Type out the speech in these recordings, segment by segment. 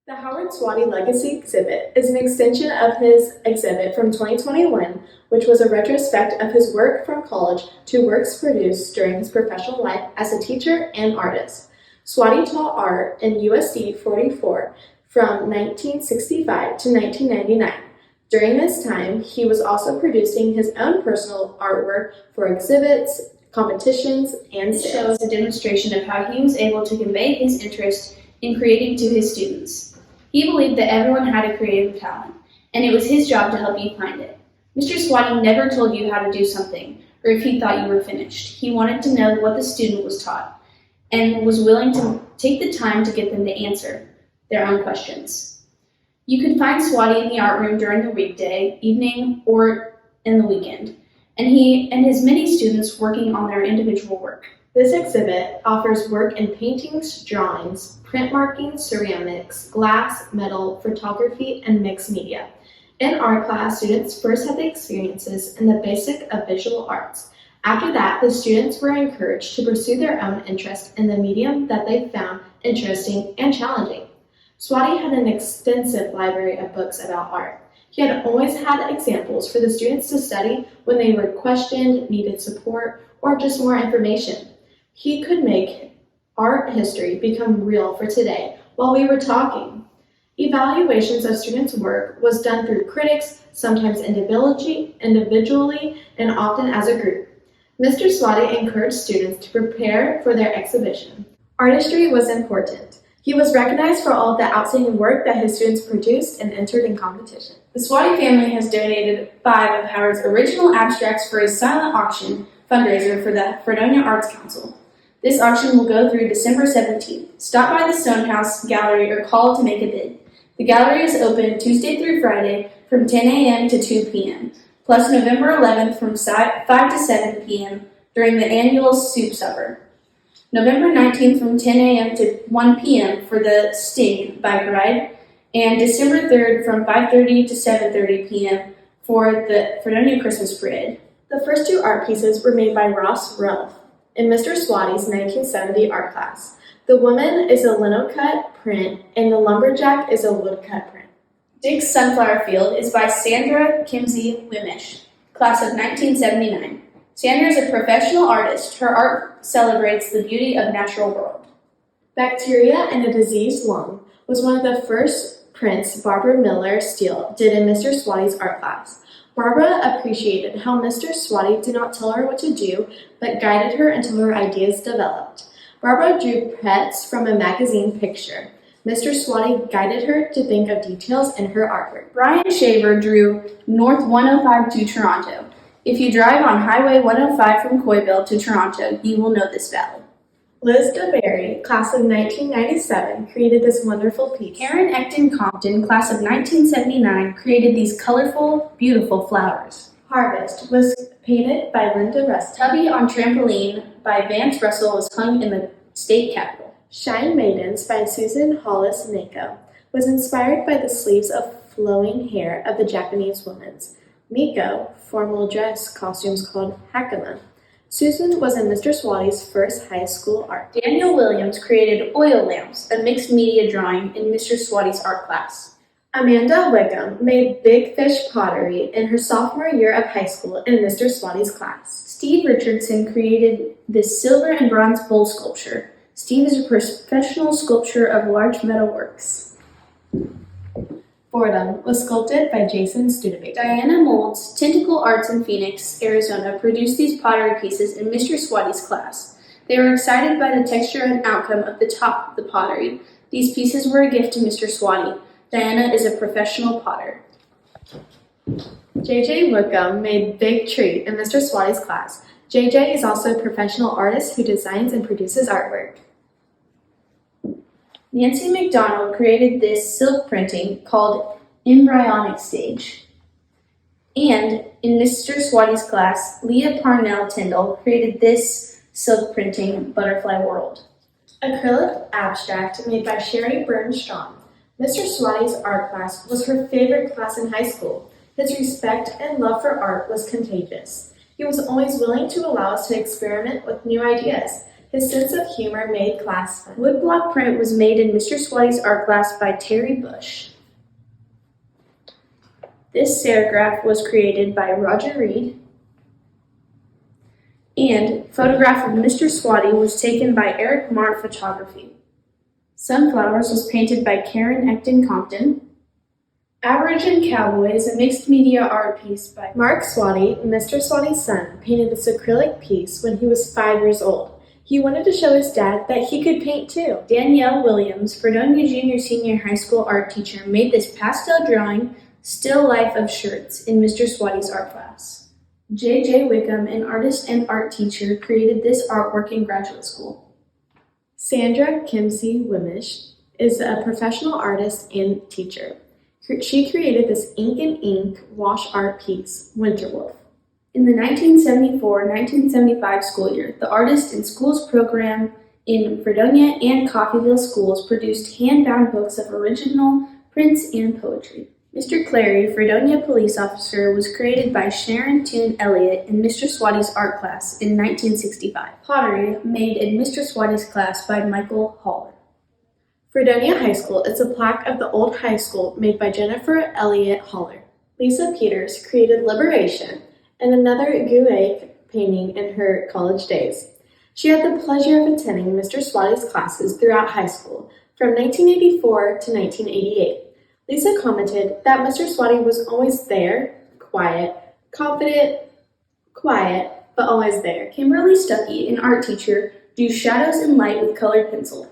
The Howard Swati Legacy exhibit is an extension of his exhibit from 2021, which was a retrospect of his work from college to works produced during his professional life as a teacher and artist. Swati taught art in USD 44 from 1965 to 1999. During this time, he was also producing his own personal artwork for exhibits, competitions, and This sales. shows a demonstration of how he was able to convey his interest in creating to his students. He believed that everyone had a creative talent, and it was his job to help you find it. Mr. Swati never told you how to do something, or if he thought you were finished. He wanted to know what the student was taught, and was willing to take the time to get them to answer their own questions. You could find Swati in the art room during the weekday, evening, or in the weekend, and he and his many students working on their individual work. This exhibit offers work in paintings, drawings, print markings, ceramics, glass, metal, photography, and mixed media. In art class, students first had the experiences in the basic of visual arts. After that, the students were encouraged to pursue their own interest in the medium that they found interesting and challenging. Swati had an extensive library of books about art. He had always had examples for the students to study when they were questioned, needed support, or just more information. He could make art history become real for today while we were talking. Evaluations of students' work was done through critics, sometimes individually and often as a group. Mr. Swati encouraged students to prepare for their exhibition. Artistry was important. He was recognized for all of the outstanding work that his students produced and entered in competition. The Swati family has donated 5 of Howard's original abstracts for a silent auction fundraiser for the Fredonia Arts Council. This auction will go through December 17th. Stop by the Stonehouse Gallery or call to make a bid. The gallery is open Tuesday through Friday from 10 a.m. to 2 p.m., plus November 11th from 5 to 7 p.m. during the annual soup supper. November 19th from 10 a.m. to 1 p.m. for the Sting bike ride, and December 3rd from 5:30 to 7:30 p.m. for the Fredonia Christmas Parade. The first 2 art pieces were made by Ross Relf in Mr. Swati's 1970 art class. The woman is a linocut print, and the lumberjack is a woodcut print. Dick's Sunflower Field is by Sandra Kimsey Wimish, class of 1979. Sandra is a professional artist. Her art celebrates the beauty of natural world. Bacteria and a Diseased Lung was one of the first prints Barbara Miller Steele did in Mr. Swati's art class. Barbara appreciated how Mr. Swati did not tell her what to do, but guided her until her ideas developed. Barbara drew pets from a magazine picture. Mr. Swati guided her to think of details in her artwork. Brian Shaver drew North 105 to Toronto. If you drive on Highway 105 from Coyville to Toronto, you will know this valley. Liz DeBerry, class of 1997, created this wonderful piece. Karen Ecton Compton, class of 1979, created these colorful, beautiful flowers. Harvest was painted by Linda Rusty. Tubby on Trampoline by Vance Russell was hung in the state capitol. Shine Maidens by Susan Hollis Mako was inspired by the sleeves of flowing hair of the Japanese women. Miko, formal dress costumes called hakama. Susan was in Mr. Swati's first high school art. Daniel Williams created oil lamps, a mixed media drawing in Mr. Swati's art class. Amanda Wickham made big fish pottery in her sophomore year of high school in Mr. Swati's class. Steve Richardson created this silver and bronze bowl sculpture. Steve is a professional sculptor of large metal works. Boredom was sculpted by Jason Studebaker. Diana Molds, Tentacle Arts in Phoenix, Arizona, produced these pottery pieces in Mr. Swati's class. They were excited by the texture and outcome of the top of the pottery. These pieces were a gift to Mr. Swati. Diana is a professional potter. JJ Wickham made Big Tree in Mr. Swati's class. JJ is also a professional artist who designs and produces artwork. Nancy McDonald created this silk printing called Embryonic Stage. And in Mr. Swati's class, Leah Parnell Tyndall created this silk printing, Butterfly World. Acrylic abstract made by Sherry Bernstrom. Mr. Swati's art class was her favorite class in high school. His respect and love for art was contagious. He was always willing to allow us to experiment with new ideas. His sense of humor made class fun. Woodblock print was made in Mr. Swatty's art class by Terry Bush. This serigraph was created by Roger Reed. And photograph of Mr. Swatty was taken by Eric Mart Photography. Sunflowers was painted by Karen Ecton Compton. Average and Cowboy is a mixed media art piece by Mark Swatty, Mr. Swatty's son, painted this acrylic piece when he was 5 years old. He wanted to show his dad that he could paint too. Danielle Williams, Fredonia Junior Senior High School art teacher, made this pastel drawing, Still Life of Shirts, in Mr. Swatty's art class. J.J. Wickham, an artist and art teacher, created this artwork in graduate school. Sandra Kimsey Wimish is a professional artist and teacher. She created this ink and ink wash art piece, Winterwolf. In the 1974-1975 school year, the Artist in Schools program in Fredonia and Coffeyville schools produced hand-bound books of original prints and poetry. Mr. Clary, Fredonia police officer, was created by Sharon Toon Elliott in Mr. Swatty's art class in 1965. Pottery, made in Mr. Swatty's class by Michael Haller. Fredonia High School is a plaque of the old high school made by Jennifer Elliott Haller. Lisa Peters created Liberation and another Guay painting in her college days. She had the pleasure of attending Mr. Swatty's classes throughout high school from 1984 to 1988. Lisa commented that Mr. Swatty was always there, quiet, confident, quiet, but always there. Kimberly Stuckey, an art teacher, drew shadows and light with colored pencil.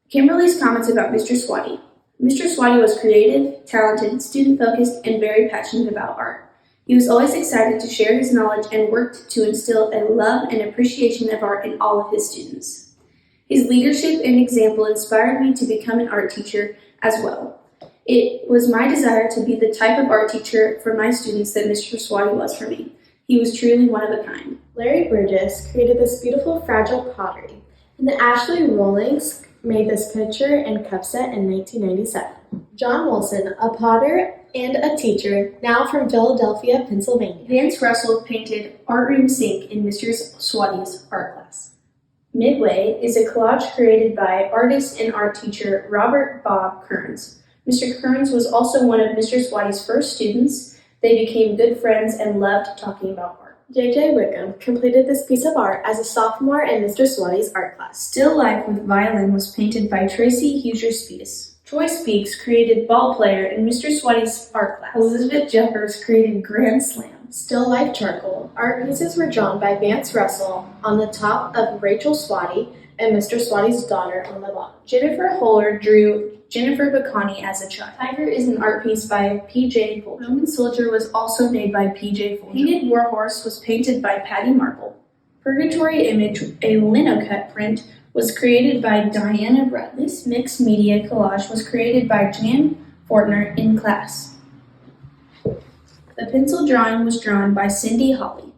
Kimberly's comments about Mr. Swatty. Mr. Swatty was creative, talented, student-focused, and very passionate about art. He was always excited to share his knowledge and worked to instill a love and appreciation of art in all of his students. His leadership and example inspired me to become an art teacher as well. It was my desire to be the type of art teacher for my students that Mr. Swatty was for me. He was truly one of a kind. Larry Burgess created this beautiful fragile pottery, and the Ashley Rawlings made this pitcher and cup set in 1997. John Wilson, a potter and a teacher, now from Philadelphia, Pennsylvania. Vance Russell painted Art Room Sink in Mr. Swatty's art class. Midway is a collage created by artist and art teacher Robert Bob Kearns. Mr. Kearns was also one of Mr. Swatty's first students. They became good friends and loved talking about art. J.J. Wickham completed this piece of art as a sophomore in Mr. Swatty's art class. Still Life with Violin was painted by Tracy Huser-Spees. Troy Speaks created Ball Player in Mr. Swatty's art class. Elizabeth Jeffers created Grand Slam. Still Life charcoal. Art pieces were drawn by Vance Russell on the top of Rachel Swatty and Mr. Swatty's daughter on the bottom. Jennifer Holler drew Jennifer Bacani as a child. Tiger is an art piece by P.J. Folger. Roman Soldier was also made by P.J. Folger. Painted Warhorse was painted by Patty Marple. Purgatory Image, a linocut print, was created by Diana Bradley. This mixed media collage was created by Jan Fortner in class. The pencil drawing was drawn by Cindy Holly.